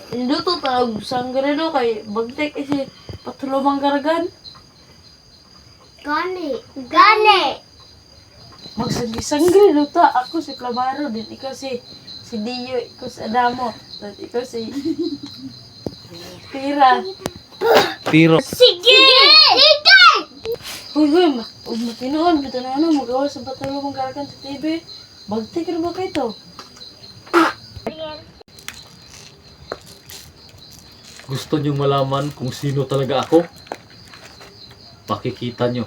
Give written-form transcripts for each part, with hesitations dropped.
Induto tawag sangre do kay bagtek kasi patulomang garagan. Gani. Gani. Magsanggi-sangre do ta. Ako si Clavaro din. Ikaw si Dio. Ikaw si Adamo. At ikaw si Tira. Tiro. Sige! Sige! Huy, huwag matinoon. Bito na ano, magawa sa patulomang garagan sa TV. Bagtek na ba kayo to? Gusto nyo malaman kung sino talaga ako? Makikita nyo.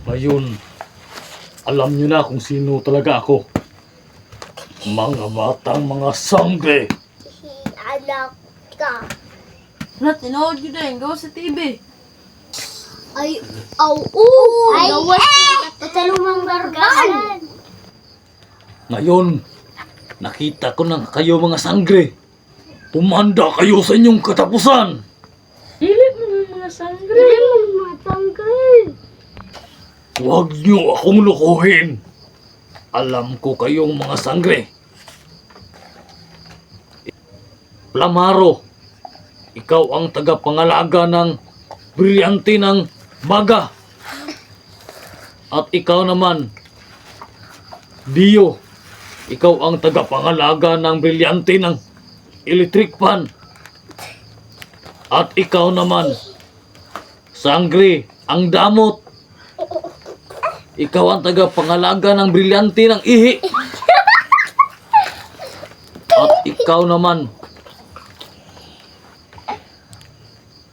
Ngayon, alam nyo na kung sino talaga ako. Mga batang mga sangre. Anak ka. Na, tinood yun na. Gawa sa TV. Ay, ay, gawas patalumang bargan. Ngayon, nakita ko na kayo mga sangre. Tumanda kayo sa inyong katapusan. Dili mo ng mga sangre. Matanggal. Huwag niyo akong lukuhin. Alam ko kayong mga sangre. Plamaro, ikaw ang tagapangalaga ng brilyante ng baga. At ikaw naman, Dio, ikaw ang tagapangalaga ng brilyante ng electric fan. At ikaw naman, Sangre, ang damot. Ikaw ang tagapangalaga ng brilyante ng ihi. At ikaw naman,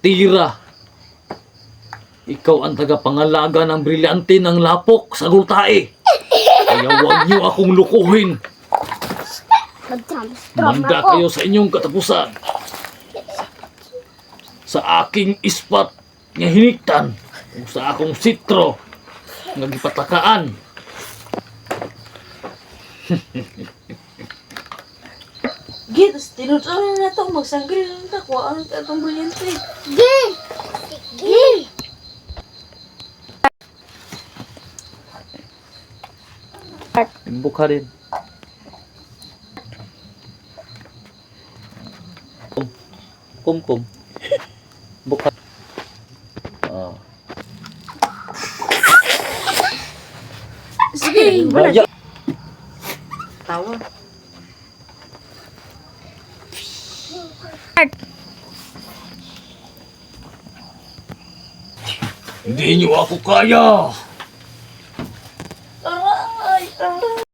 Tira, ikaw ang tagapangalaga ng brilyante ng lapok sa gultae. Kaya huwag niyo akong lukuhin. Manda kayo sa inyong katapusan. Sa aking ispat nga hiniktan, o sa akong sitro nga gipatakaan. Git, tinutunan na ito. Magsangre na ito. Kuha ang itong brilyante. Sige! Sige! Bukha rin. Kum. Bukha. Ah. Sige, Baya. tawa. Hindi niyo ako kaya. Aray!